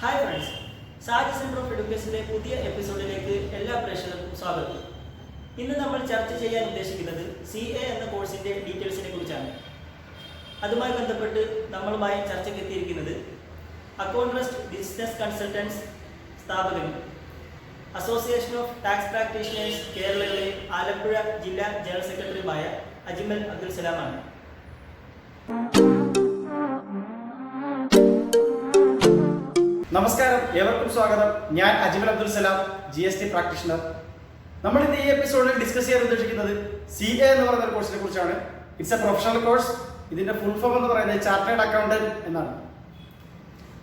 Hi friends, Saji centre of എഡ്യൂക്കേഷന്റെ പുതിയ എപ്പിസോഡിലേക്ക് എല്ലാ പ്രേക്ഷകർക്കും സ്വാഗതം. ഇന്ന് നമ്മൾ ചർച്ച ചെയ്യാൻ ഉദ്ദേശിക്കുന്നത് CA എന്ന കോഴ്സിന്റെ ഡീറ്റെയിൽസിനെ കുറിച്ചാണ്. അതുമായി ബന്ധപ്പെട്ട് നമ്മളുമായി ചർച്ചയ്ക്ക് എത്തിയിരിക്കുന്നത് അക്കൗണ്ടന്റ് ബിസിനസ് കൺസൾട്ടൻസ് സ്ഥാപകനും അസോസിയേഷൻ ഓഫ് ടാക്സ് പ്രാക്ടീഷണേഴ്സ് കേരളയിലെ ആലപ്പുഴ ജില്ലാ ജനറൽ സെക്രട്ടറിയുമായ അജ്മൽ അബ്ദുൽ സലാമാണ്. നമസ്കാരം, ഏവർക്കും സ്വാഗതം. ഞാൻ അജ്മൽ അബ്ദുൽ സലാം, GST പ്രാക്ടീഷണർ. നമ്മൾ ഇന്ന് ഈ എപ്പിസോഡിൽ ഡിസ്കസ് ചെയ്യാൻ ഉദ്ദേശിക്കുന്നത് CA എന്ന് പറയുന്ന ഒരു കോഴ്സിനെ കുറിച്ചാണ്. It's A professional course. ഇതിന്റെ ഫുൾ ഫോം എന്ന് പറയുന്നത് ചാർട്ടേഡ് അക്കൗണ്ടന്റ് എന്നാണ്.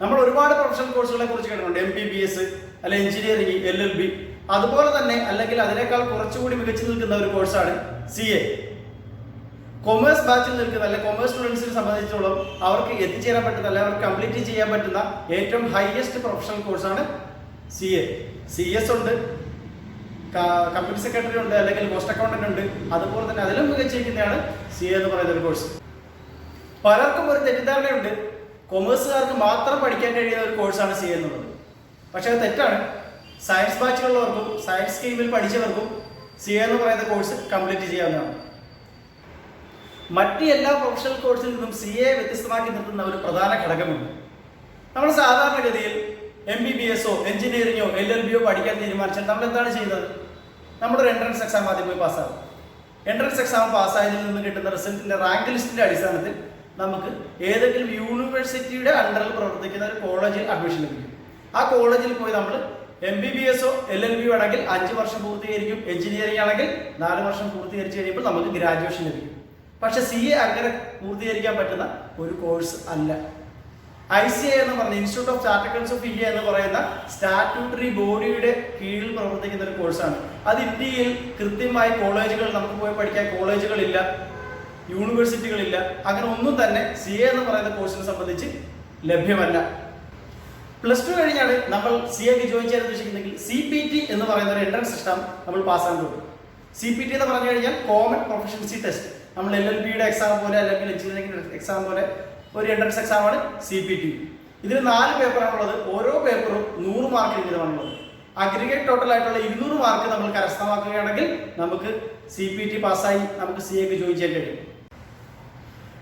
നമ്മൾ ഒരുപാട് പ്രൊഫഷണൽ കോഴ്സുകളെ കുറിച്ച് കേട്ടിട്ടുണ്ട്. MBBS അല്ലെ എഞ്ചിനീയറിംഗ്, LLB, അതുപോലെ തന്നെ അല്ലെങ്കിൽ അതിനേക്കാൾ കുറച്ചുകൂടി മികച്ചു നിൽക്കുന്ന ഒരു കോഴ്സാണ് CA. കൊമേഴ്സ് ബാച്ചിൽ നിൽക്കുന്ന അല്ലെങ്കിൽ കൊമേഴ്സ് സ്റ്റുഡൻസിനെ സംബന്ധിച്ചിടത്തോളം അവർക്ക് എത്തിച്ചേരാൻ പറ്റുന്ന അല്ലെങ്കിൽ അവർക്ക് കംപ്ലീറ്റ് ചെയ്യാൻ പറ്റുന്ന ഏറ്റവും ഹയസ്റ്റ് പ്രൊഫഷണൽ കോഴ്സാണ് CA. CS ഉണ്ട്, കമ്പനി സെക്രട്ടറി ഉണ്ട്, അല്ലെങ്കിൽ കോസ്റ്റ് അക്കൗണ്ടന്റ് ഉണ്ട്. അതുപോലെ തന്നെ അതിലും മികച്ചിരിക്കുന്നതാണ് CA എന്ന് പറയുന്ന ഒരു കോഴ്സ്. പലർക്കും ഒരു തെറ്റിദ്ധാരണയുണ്ട്, കൊമേഴ്സുകാർക്ക് മാത്രം പഠിക്കാൻ കഴിയുന്ന ഒരു കോഴ്സാണ് CA എന്നുള്ളത്. പക്ഷെ അത് തെറ്റാണ്. സയൻസ് ബാച്ചിലുള്ളവർക്കും സയൻസ് സ്ട്രീമിൽ പഠിച്ചവർക്കും CA എന്ന് പറയുന്ന കോഴ്സ് കംപ്ലീറ്റ് ചെയ്യാവുന്നതാണ്. മറ്റ് എല്ലാ പ്രൊഫഷണൽ കോഴ്സിൽ നിന്നും CA വ്യത്യസ്തമാക്കി നിർത്തുന്ന ഒരു പ്രധാന ഘടകമുണ്ട്. നമ്മൾ സാധാരണഗതിയിൽ MBBS-ഓ എഞ്ചിനീയറിംഗോ LLB-യോ പഠിക്കാൻ തീരുമാനിച്ചാൽ നമ്മൾ എന്താണ് ചെയ്യുന്നത്? നമ്മുടെ ഒരു എൻട്രൻസ് എക്സാം ആദ്യം പോയി പാസ്സാകും. എൻട്രൻസ് എക്സാം പാസ്സായതിൽ നിന്ന് കിട്ടുന്ന റിസൾട്ടിന്റെ റാങ്ക് ലിസ്റ്റിന്റെ അടിസ്ഥാനത്തിൽ നമുക്ക് ഏതെങ്കിലും യൂണിവേഴ്സിറ്റിയുടെ അണ്ടറിൽ പ്രവർത്തിക്കുന്ന ഒരു കോളേജിൽ അഡ്മിഷൻ ലഭിക്കും. ആ കോളേജിൽ പോയി നമ്മൾ MBBS-ഓ LLB-യോ ആണെങ്കിൽ 5 വർഷം പൂർത്തീകരിക്കും. എഞ്ചിനീയറിംഗ് ആണെങ്കിൽ 4 വർഷം പൂർത്തീകരിച്ച് കഴിയുമ്പോൾ നമുക്ക് ഗ്രാജുവേഷൻ ലഭിക്കും. പക്ഷെ CA അങ്ങനെ പൂർത്തീകരിക്കാൻ പറ്റുന്ന ഒരു കോഴ്സ് അല്ല. ICA എന്ന് പറഞ്ഞ institute of chartered accountants of India എന്ന് പറയുന്ന സ്റ്റാറ്റ്യൂട്ടറി ബോഡിയുടെ കീഴിൽ പ്രവർത്തിക്കുന്ന ഒരു കോഴ്സാണ്. അത് ഇന്ത്യയിൽ കൃത്യമായി കോളേജുകൾ നമുക്ക് പോയി പഠിക്കാൻ കോളേജുകളില്ല, യൂണിവേഴ്സിറ്റികളില്ല. അങ്ങനെ ഒന്നും തന്നെ CA എന്ന് പറയുന്ന കോഴ്സിനെ സംബന്ധിച്ച് ലഭ്യമല്ല. +2 കഴിഞ്ഞാണ് നമ്മൾ CAക്ക് ജോയിൻ ചെയ്യാൻ ഉദ്ദേശിക്കുന്നെങ്കിൽ CPT എന്ന് പറയുന്ന ഒരു എൻട്രൻസ് എക്സാം നമ്മൾ പാസ്സാകാൻ പോകും. CPT എന്ന് പറഞ്ഞു കഴിഞ്ഞാൽ കോമൺ പ്രൊഫഷൻസി ടെസ്റ്റ്. നമ്മൾ LLB-യുടെ എക്സാം പോലെ അല്ലെങ്കിൽ എഞ്ചിനീയറിംഗ് എക്സാം പോലെ ഒരു എൻട്രൻസ് എക്സാമാണ് CPT. ഇതിന് 4 പേപ്പറാണുള്ളത്. ഓരോ പേപ്പറും 100 മാർക്ക് വീതമാണുള്ളത്. അഗ്രിഗേറ്റ് ടോട്ടൽ ആയിട്ടുള്ള 200 മാർക്ക് നമ്മൾ കരസ്ഥമാക്കുകയാണെങ്കിൽ നമുക്ക് CPT പാസ്സായി നമുക്ക് CAക്ക് ജോയിൻ ചെയ്യാൻ കഴിയും.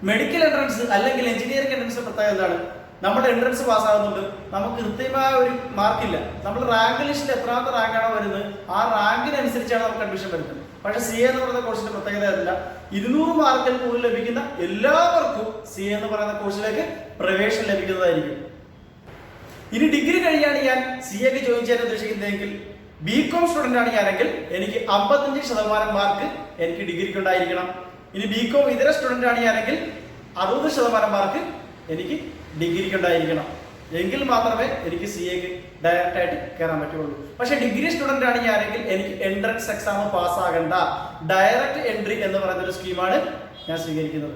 മെഡിക്കൽ എൻട്രൻസ് അല്ലെങ്കിൽ എഞ്ചിനീയറിംഗ് എൻട്രൻസ് പ്രത്യേകത എന്താണ്? നമ്മുടെ എൻട്രൻസ് പാസ്സാകുന്നുണ്ട്, നമുക്ക് കൃത്യമായ ഒരു മാർക്കില്ല. നമ്മൾ റാങ്ക് ലിസ്റ്റിൽ എത്രാമത്തെ റാങ്കാണോ വരുന്നത് ആ റാങ്കിനനുസരിച്ചാണ് നമുക്ക് അഡ്മിഷൻ വരുന്നത്. പക്ഷേ CA എന്ന് പറയുന്ന കോഴ്സിന്റെ പ്രത്യേകത അതല്ല. 200 മാർക്കിൽ കൂടുതൽ ലഭിക്കുന്ന എല്ലാവർക്കും CA എന്ന് പറയുന്ന കോഴ്സിലേക്ക് പ്രവേശനം ലഭിക്കുന്നതായിരിക്കും. ഇനി ഡിഗ്രി കഴിയാണ് ഞാൻ CAക്ക് ജോയിൻ ചെയ്യാൻ ഉദ്ദേശിക്കുന്നതെങ്കിൽ BCom സ്റ്റുഡന്റ് ആണ് ഞാനെങ്കിൽ എനിക്ക് 55% മാർക്ക് എനിക്ക് ഡിഗ്രിക്ക് ഉണ്ടായിരിക്കണം. ഇനി BCom ഇതര സ്റ്റുഡന്റ് ആണ് ഞാനെങ്കിൽ 60% മാർക്ക് എനിക്ക് ഡിഗ്രിക്ക് ഉണ്ടായിരിക്കണം. എങ്കിൽ മാത്രമേ എനിക്ക് CAക്ക് ഡയറക്റ്റ് ആയിട്ട് കയറാൻ പറ്റുള്ളൂ. പക്ഷെ ഡിഗ്രി സ്റ്റുഡന്റ് ആണ് ഞാനെങ്കിൽ എനിക്ക് എൻട്രൻസ് എക്സാം പാസ്സാകേണ്ട ഡയറക്റ്റ് എൻട്രി എന്ന് പറയുന്ന ഒരു സ്കീമാണ് ഞാൻ സ്വീകരിക്കുന്നത്.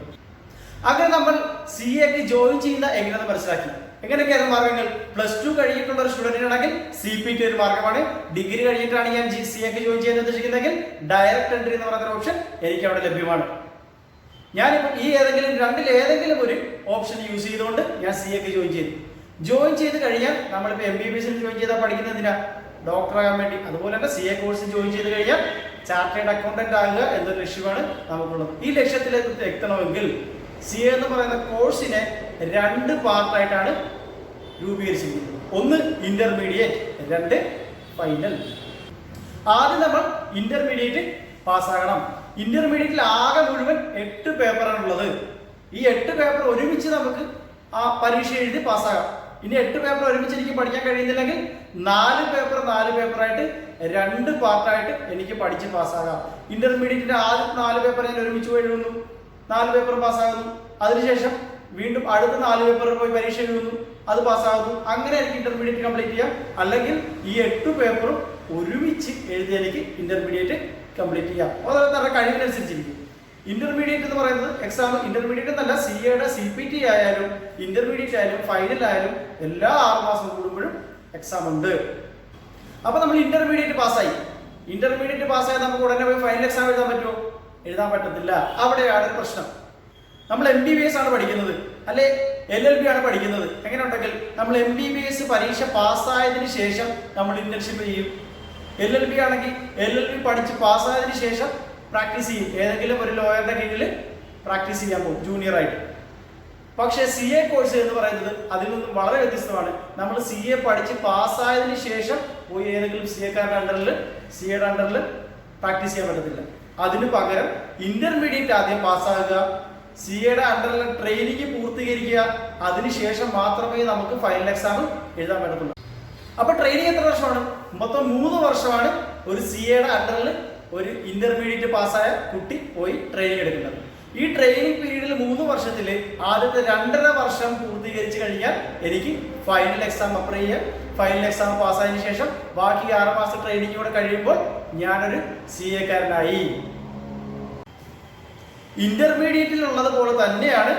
അങ്ങനെ നമ്മൾ CAക്ക് ജോയിൻ ചെയ്യുന്ന എങ്ങനെയെന്ന് മനസ്സിലാക്കി. എങ്ങനെയൊക്കെയാണ് മാർഗങ്ങൾ? +2 കഴിഞ്ഞിട്ടുള്ള ഒരു സ്റ്റുഡന്റിനാണെങ്കിൽ CPT ഒരു മാർഗമാണ്. ഡിഗ്രി കഴിഞ്ഞിട്ടാണ് ഞാൻ CAക്ക് ജോയിൻ ചെയ്യാൻ ഉദ്ദേശിക്കുന്നതെങ്കിൽ ഡയറക്റ്റ് എൻട്രി എന്ന് പറയുന്ന ഓപ്ഷൻ എനിക്ക് അവിടെ ലഭ്യമാണ്. ഞാനിപ്പോൾ ഈ രണ്ടിൽ ഏതെങ്കിലും ഒരു ഓപ്ഷൻ യൂസ് ചെയ്തുകൊണ്ട് ഞാൻ CAക്ക് ജോയിൻ ചെയ്ത് കഴിഞ്ഞാൽ നമ്മളിപ്പോൾ MBBS-ൽ ജോയിൻ ചെയ്താൽ പഠിക്കുന്നതിനാ ഡോക്ടറാകാൻ വേണ്ടി. അതുപോലെ തന്നെ CA കോഴ്സിൽ ജോയിൻ ചെയ്ത് കഴിഞ്ഞാൽ ചാർട്ടേഡ് അക്കൗണ്ടന്റ് ആകുക എന്നൊരു ലക്ഷ്യമാണ് നമുക്കുള്ളത്. ഈ ലക്ഷ്യത്തിലേക്ക് എത്തണമെങ്കിൽ CA എന്ന് പറയുന്ന കോഴ്സിനെ 2 പാർട്ടായിട്ടാണ് രൂപീകരിച്ചിരിക്കുന്നത്. 1 ഇന്റർമീഡിയറ്റ്, 2 ഫൈനൽ. ആദ്യം നമ്മൾ ഇന്റർമീഡിയറ്റ് പാസ്സാകണം. ഇന്റർമീഡിയറ്റിൽ ആകെ മുഴുവൻ 8 പേപ്പറാണുള്ളത്. ഈ 8 പേപ്പർ ഒരുമിച്ച് നമുക്ക് ആ പരീക്ഷ എഴുതി പാസ്സാകാം. ഇനി 8 പേപ്പർ ഒരുമിച്ച് എനിക്ക് പഠിക്കാൻ കഴിയുന്നില്ലെങ്കിൽ 4 പേപ്പറായിട്ട് 2 പാർട്ടായിട്ട് എനിക്ക് പഠിച്ച് പാസ്സാകാം. ഇന്റർമീഡിയറ്റിന്റെ ആദ്യത്തെ 4 പേപ്പർ ഞാൻ ഒരുമിച്ച് എഴുതുന്നു, 4 പേപ്പർ പാസ്സാകുന്നു. അതിനുശേഷം വീണ്ടും അടുത്ത 4 പേപ്പറിൽ പോയി പരീക്ഷ എഴുതുന്നു, അത് പാസ്സാകുന്നു. അങ്ങനെ എനിക്ക് ഇന്റർമീഡിയറ്റ് കംപ്ലീറ്റ് ചെയ്യാം. അല്ലെങ്കിൽ ഈ 8 പേപ്പറും ഒരുമിച്ച് എഴുതി എനിക്ക് ഇന്റർമീഡിയറ്റ് കംപ്ലീറ്റ് ചെയ്യാം. ഓരോരുത്തരുടെ കഴിവിനനുസരിച്ചിരിക്കും. ഇന്റർമീഡിയറ്റ് എന്ന് പറയുന്നത് എക്സാം ഇന്റർമീഡിയറ്റ് എന്നല്ല, CAയുടെ CPT ആയാലും ഇന്റർമീഡിയറ്റ് ആയാലും ഫൈനൽ ആയാലും എല്ലാ 6 മാസം കൂടുമ്പോഴും എക്സാം ഉണ്ട്. അപ്പൊ നമ്മൾ ഇന്റർമീഡിയറ്റ് പാസ്സായി. ഇന്റർമീഡിയറ്റ് പാസ്സായി നമുക്ക് ഉടനെ പോയി ഫൈനൽ എക്സാം എഴുതാൻ പറ്റുമോ? എഴുതാൻ പറ്റത്തില്ല. അവിടെയാണ് പ്രശ്നം. നമ്മൾ MBBS ആണ് പഠിക്കുന്നത്, അല്ലെ LLB ആണ് പഠിക്കുന്നത്. എങ്ങനെ ഉണ്ടെങ്കിൽ നമ്മൾ MBBS പരീക്ഷ പാസ്സായതിനു ശേഷം നമ്മൾ ഇന്റേൺഷിപ്പ് ചെയ്യും. LLB ആണെങ്കിൽ LLB പഠിച്ച് പാസ്സായതിനു ശേഷം പ്രാക്ടീസ് ചെയ്യും. ഏതെങ്കിലും ഒരു ലോയറുടെ കീഴിൽ പ്രാക്ടീസ് ചെയ്യാൻ പോകും ജൂനിയർ ആയിട്ട്. പക്ഷേ CA കോഴ്സ് എന്ന് പറയുന്നത് അതിൽ നിന്നും വളരെ വ്യത്യസ്തമാണ്. നമ്മൾ CA പഠിച്ച് പാസ്സായതിനു ശേഷം പോയി ഏതെങ്കിലും CAക്കാരുടെ അണ്ടറിൽ പ്രാക്ടീസ് ചെയ്യാൻ പറ്റത്തില്ല. അതിന് പകരം ഇന്റർമീഡിയറ്റ് ആദ്യം പാസ്സാകുക, CAയുടെ അണ്ടറിൽ ട്രെയിനിങ് പൂർത്തീകരിക്കുക, അതിനുശേഷം മാത്രമേ നമുക്ക് ഫൈനൽ എക്സാം എഴുതാൻ പറ്റത്തുള്ളൂ. അപ്പൊ ട്രെയിനിങ് എത്ര വർഷമാണ്? മൊത്തം 3 വർഷമാണ് ഒരു CAയുടെ അണ്ടറിൽ ഒരു ഇന്റർമീഡിയറ്റ് പാസ്സായ കുട്ടി പോയി ട്രെയിനിങ് എടുക്കുന്നത്. ഈ ട്രെയിനിങ് പീരീഡിൽ 3 വർഷത്തിൽ ആദ്യത്തെ 2.5 വർഷം പൂർത്തീകരിച്ച് കഴിഞ്ഞാൽ എനിക്ക് ഫൈനൽ എക്സാം അപ്ലൈ ചെയ്യാം. ഫൈനൽ എക്സാം പാസ്സായതിനു ശേഷം ബാക്കി 6 മാസം ട്രെയിനിങ് കൂടെ കഴിയുമ്പോൾ ഞാനൊരു CAക്കാരനായി. ഇന്റർമീഡിയറ്റിൽ ഉള്ളത് പോലെ തന്നെയാണ്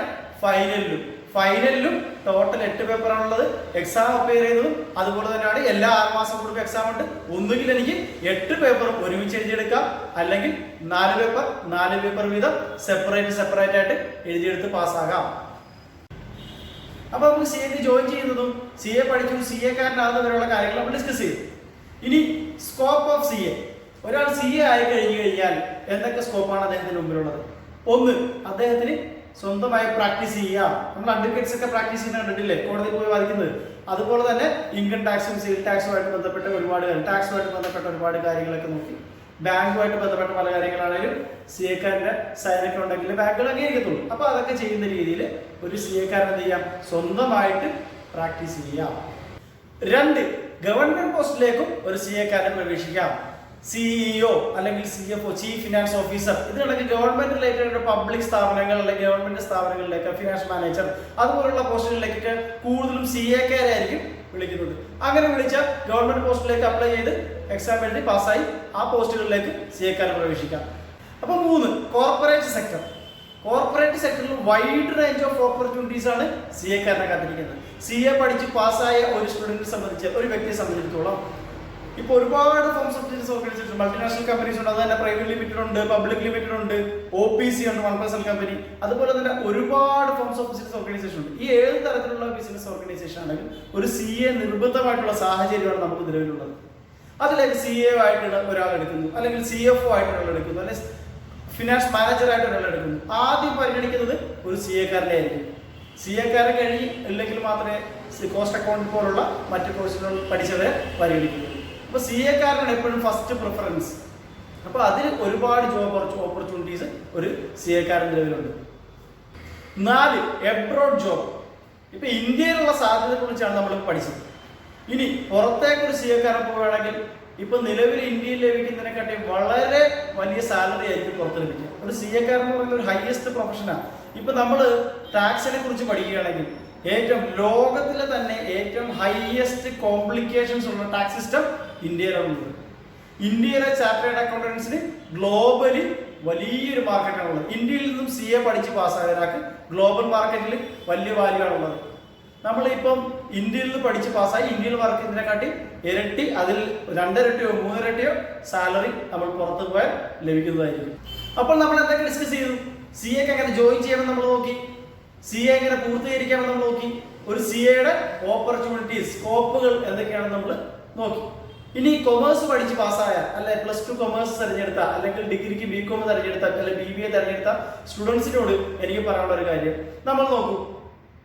ഫൈനലിലും ടോട്ടൽ 8 പേപ്പറാണുള്ളത്. എക്സാം അപ്പിയർ ചെയ്യുന്നതും അതുപോലെ തന്നെയാണ്. എല്ലാ 6 മാസം കൂടുമ്പോൾ എക്സാം ഉണ്ട്. ഒന്നുകിൽ എനിക്ക് 8 പേപ്പറും ഒരുമിച്ച് എഴുതിയെടുക്കാം, അല്ലെങ്കിൽ 4 പേപ്പർ വീതം സെപ്പറേറ്റ് ആയിട്ട് എഴുതിയെടുത്ത് പാസ്സാകാം. അപ്പൊ നമുക്ക് CAക്ക് ജോയിൻ ചെയ്യുന്നതും CA പഠിച്ചു CAക്കാരനാകുന്നവരുള്ള കാര്യങ്ങൾ നമ്മൾ ഡിസ്കസ് ചെയ്തു. ഇനി സ്കോപ്പ് ഓഫ് CA. ഒരാൾ CA ആയി കഴിഞ്ഞു കഴിഞ്ഞാൽ എന്തൊക്കെ സ്കോപ്പാണ് അദ്ദേഹത്തിന് മുമ്പിലുള്ളത്? ഒന്ന്, അദ്ദേഹത്തിന് സ്വന്തമായി പ്രാക്ടീസ് ചെയ്യാം. നമ്മൾ അഡ്വക്കേറ്റ്സ് ഒക്കെ പ്രാക്ടീസ് ചെയ്യുന്ന കണ്ടിട്ടില്ലേ, കോടതിയിൽ പോയി വാദിക്കുന്നത്. അതുപോലെ തന്നെ ഇൻകം ടാക്സും സെയിൽ ടാക്സുമായിട്ട് ബന്ധപ്പെട്ട ഒരുപാട് കാര്യങ്ങളൊക്കെ നോക്കി, ബാങ്കുമായിട്ട് ബന്ധപ്പെട്ട പല കാര്യങ്ങളാണെങ്കിലും CAക്കാരന്റെ സൈനൊക്കെ ഉണ്ടെങ്കിൽ ബാങ്കുകൾ അംഗീകരിക്കത്തുള്ളൂ. അപ്പൊ അതൊക്കെ ചെയ്യുന്ന രീതിയിൽ ഒരു CAക്കാരൻ എന്ത് ചെയ്യാം? സ്വന്തമായിട്ട് പ്രാക്ടീസ് ചെയ്യാം. 2, ഗവൺമെന്റ് പോസ്റ്റിലേക്കും ഒരു CAക്കാരൻ പ്രവേശിക്കാം. CEO അല്ലെങ്കിൽ CFO, ചീഫ് ഫിനാൻസ് ഓഫീസർ, ഇതിനുണ്ടെങ്കിൽ ഗവൺമെന്റ് റിലേറ്റഡ് പബ്ലിക് സ്ഥാപനങ്ങൾ അല്ലെങ്കിൽ ഗവൺമെന്റ് സ്ഥാപനങ്ങളിലേക്ക് ഫിനാൻസ് മാനേജർ അതുപോലുള്ള പോസ്റ്റുകളിലേക്കൊക്കെ കൂടുതലും CAക്കാരായിരിക്കും വിളിക്കുന്നത്. അങ്ങനെ വിളിച്ച ഗവൺമെന്റ് പോസ്റ്റിലേക്ക് അപ്ലൈ ചെയ്ത് എക്സാം എഴുതി പാസ്സായി ആ പോസ്റ്റുകളിലേക്ക് CAക്കാരൻ പ്രവേശിക്കാം. അപ്പൊ 3, കോർപ്പറേറ്റ് സെക്ടറിൽ വൈഡ് റേഞ്ച് ഓഫ് ഓപ്പർച്യൂണിറ്റീസ് ആണ് CAക്കാരനെ കാത്തിരിക്കുന്നത്. CA പഠിച്ച് പാസ്സായ ഒരു സ്റ്റുഡന്റിനെ സംബന്ധിച്ച്, ഒരു വ്യക്തിയെ സംബന്ധിച്ചിടത്തോളം ഇപ്പോൾ ഒരുപാട് forms of business organisation, multinational companies ഉണ്ട്, അത് തന്നെ പ്രൈവറ്റ് ലിമിറ്റഡ് ഉണ്ട്, പബ്ലിക് ലിമിറ്റഡ് ഉണ്ട്, OPC ഉണ്ട്, 1% കമ്പനി, അതുപോലെ തന്നെ ഒരുപാട് ഫോംസ് ഓഫ് ബിസിനസ് ഓർഗനൈസേഷൻ ഉണ്ട്. ഈ ഏത് തരത്തിലുള്ള ബിസിനസ് ഓർഗനൈസേഷൻ ആണെങ്കിലും ഒരു CA നിർബന്ധമായിട്ടുള്ള സാഹചര്യമാണ് നമുക്ക് നിലവിലുള്ളത്. അതിലേക്ക് CA ആയിട്ടുള്ള ഒരാൾ എടുക്കുന്നു, അല്ലെങ്കിൽ CFO ആയിട്ടുള്ള ഒരാൾ എടുക്കുന്നു, അല്ലെങ്കിൽ ഫിനാൻസ് മാനേജർ ആയിട്ട് ഒരാൾ എടുക്കുന്നു. ആദ്യം പരിഗണിക്കുന്നത് ഒരു CAക്കാരനെ ആയിരിക്കും. CAക്കാരൻ കഴിഞ്ഞ് ഇല്ലെങ്കിൽ മാത്രമേ കോസ്റ്റ് അക്കൗണ്ട് പോലുള്ള മറ്റു കോഴ്സുകൾ പഠിച്ചവരെ പരിഗണിക്കുള്ളൂ. അപ്പൊ CAക്കാരനാണ് എപ്പോഴും ഫസ്റ്റ് പ്രിഫറൻസ്. അപ്പൊ അതിൽ ഒരുപാട് ജോബ് ഓപ്പർച്യൂണിറ്റീസ് ഒരു CAക്കാരൻ നിലവിലുണ്ട്. 4, എബ്രോഡ് ജോബ്. ഇപ്പൊ ഇന്ത്യയിലുള്ള സാധ്യതയെ കുറിച്ചാണ് നമ്മൾ പഠിച്ചത്. ഇനി പുറത്തേക്ക് ഒരു CAക്കാരൻ പോവുകയാണെങ്കിൽ ഇപ്പൊ നിലവിൽ ഇന്ത്യയിൽ ലഭിക്കുന്നതിനെക്കാട്ടി വളരെ വലിയ സാലറി ആയിരിക്കും പുറത്ത് ലഭിക്കുക. ഒരു CAക്കാരൻ എന്ന് പറയുന്ന ഒരു ഹയസ്റ്റ് പ്രൊഫഷനാണ്. ഇപ്പൊ നമ്മൾ ടാക്സിനെ കുറിച്ച് പഠിക്കുകയാണെങ്കിൽ ലോകത്തിലെ തന്നെ ഏറ്റവും ഹയസ്റ്റ് കോംപ്ലിക്കേഷൻസ് ഉള്ള ടാക്സ് സിസ്റ്റം ഇന്ത്യയിലാണുള്ളത്. ഇന്ത്യയിലെ ചാർട്ടേഡ് അക്കൗണ്ടൻസിന് ഗ്ലോബലി വലിയൊരു മാർക്കറ്റാണുള്ളത്. ഇന്ത്യയിൽ നിന്നും CA പഠിച്ച് പാസ്സായ ഒരാൾക്ക് ഗ്ലോബൽ മാർക്കറ്റിൽ വലിയ വാല്യൂ ആണുള്ളത്. നമ്മളിപ്പം ഇന്ത്യയിൽ നിന്ന് പഠിച്ച് പാസ്സായി ഇന്ത്യയിൽ വർക്ക് ചെയ്യുന്നതിനെക്കാട്ടി ഇരട്ടി, അതിൽ 2 ഇരട്ടിയോ 3 ഇരട്ടിയോ സാലറി നമ്മൾ പുറത്ത് പോയാൽ ലഭിക്കുന്നതായിരിക്കും. അപ്പോൾ നമ്മൾ എന്തൊക്കെ ഡിസ്കസ് ചെയ്തു? CAക്ക് എങ്ങനെ ജോയിൻ ചെയ്യാമെന്ന് നമ്മൾ നോക്കി, CA എങ്ങനെ പൂർത്തീകരിക്കാമെന്ന് നമ്മൾ നോക്കി, ഒരു CAയുടെ ഓപ്പർച്യൂണിറ്റീസ്, സ്കോപ്പുകൾ എന്തൊക്കെയാണെന്ന് നമ്മൾ നോക്കി. ഇനി കൊമേഴ്സ് പഠിച്ച് പാസ്സായ, അല്ലെ +2 കൊമേഴ്സ് തിരഞ്ഞെടുത്ത, അല്ലെങ്കിൽ ഡിഗ്രിക്ക് BCom തിരഞ്ഞെടുത്ത, അല്ലെങ്കിൽ BBA തിരഞ്ഞെടുത്ത സ്റ്റുഡൻസിനോട് എനിക്ക് പറയാനുള്ള ഒരു കാര്യം, നമ്മൾ നോക്കൂ,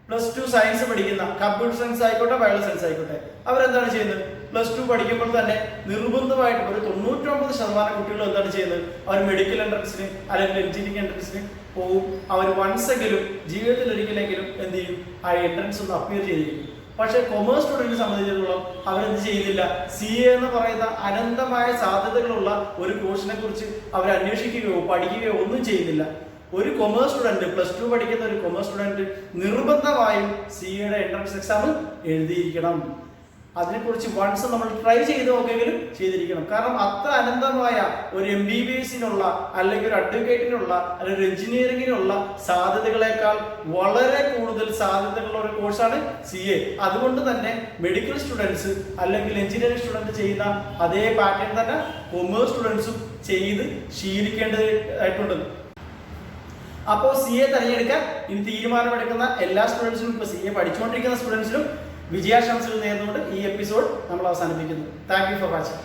+2 സയൻസ് പഠിക്കുന്ന, കമ്പ്യൂട്ടർ സയൻസ് ആയിക്കോട്ടെ ബയോളജി സയൻസ് ആയിക്കോട്ടെ, അവരെന്താണ് ചെയ്യുന്നത്? +2 പഠിക്കുമ്പോൾ തന്നെ നിർബന്ധമായിട്ടും ഒരു 99% കുട്ടികൾ എന്താണ് ചെയ്യുന്നത്? അവർ മെഡിക്കൽ എൻട്രൻസിന് അല്ലെങ്കിൽ എഞ്ചിനീയറിംഗ് എൻട്രൻസിന് പോകും. അവർ വൺസെങ്കിലും ജീവിതത്തിൽ ഒരിക്കലെങ്കിലും എന്ത് ചെയ്യും? ആ എൻട്രൻസ് ഒന്ന് അപ്പിയർ ചെയ്തിരിക്കും. പക്ഷേ കൊമേഴ്സ് സ്റ്റുഡന്റിനെ സംബന്ധിച്ചിടത്തോളം അവരെന്ത് ചെയ്യുന്നില്ല? CA എന്ന് പറയുന്ന അനന്തമായ സാധ്യതകളുള്ള ഒരു കോഴ്സിനെ കുറിച്ച് അവർ അന്വേഷിക്കുകയോ പഠിക്കുകയോ ഒന്നും ചെയ്യുന്നില്ല. ഒരു കൊമേഴ്സ് സ്റ്റുഡന്റ്, +2 പഠിക്കുന്ന ഒരു കൊമേഴ്സ് സ്റ്റുഡന്റ് നിർബന്ധമായും CAയുടെ എൻട്രൻസ് എക്സാം എഴുതിയിരിക്കണം. അതിനെക്കുറിച്ച് വൺസ് നമ്മൾ ട്രൈ ചെയ്ത് നോക്കിയെങ്കിലും ചെയ്തിരിക്കണം. കാരണം അത്ര അനന്തമായ ഒരു MBBSനുള്ള, അല്ലെങ്കിൽ ഒരു അഡ്വക്കേറ്റിനുള്ള, അല്ലെങ്കിൽ ഒരു എഞ്ചിനീയറിംഗിനുള്ള സാധ്യതകളെക്കാൾ വളരെ കൂടുതൽ സാധ്യതകളുള്ള ഒരു കോഴ്സാണ് CA. അതുകൊണ്ട് തന്നെ മെഡിക്കൽ സ്റ്റുഡൻസ് അല്ലെങ്കിൽ എഞ്ചിനീയറിംഗ് സ്റ്റുഡൻറ് ചെയ്യുന്ന അതേ പാറ്റേൺ തന്നെ കൊമേഴ്സ് സ്റ്റുഡൻസും ചെയ്ത് ശീലിക്കേണ്ടതായിട്ടുണ്ട്. അപ്പോൾ CA തിരഞ്ഞെടുക്കാൻ ഇനി തീരുമാനമെടുക്കുന്ന എല്ലാ സ്റ്റുഡൻസിനും, ഇപ്പോൾ CA പഠിച്ചുകൊണ്ടിരിക്കുന്ന സ്റ്റുഡൻസിനും വിജയാശംസകൾ നേർന്നുകൊണ്ട് ഈ എപ്പിസോഡ് നമ്മൾ അവസാനിപ്പിക്കുന്നു. Thank you for watching.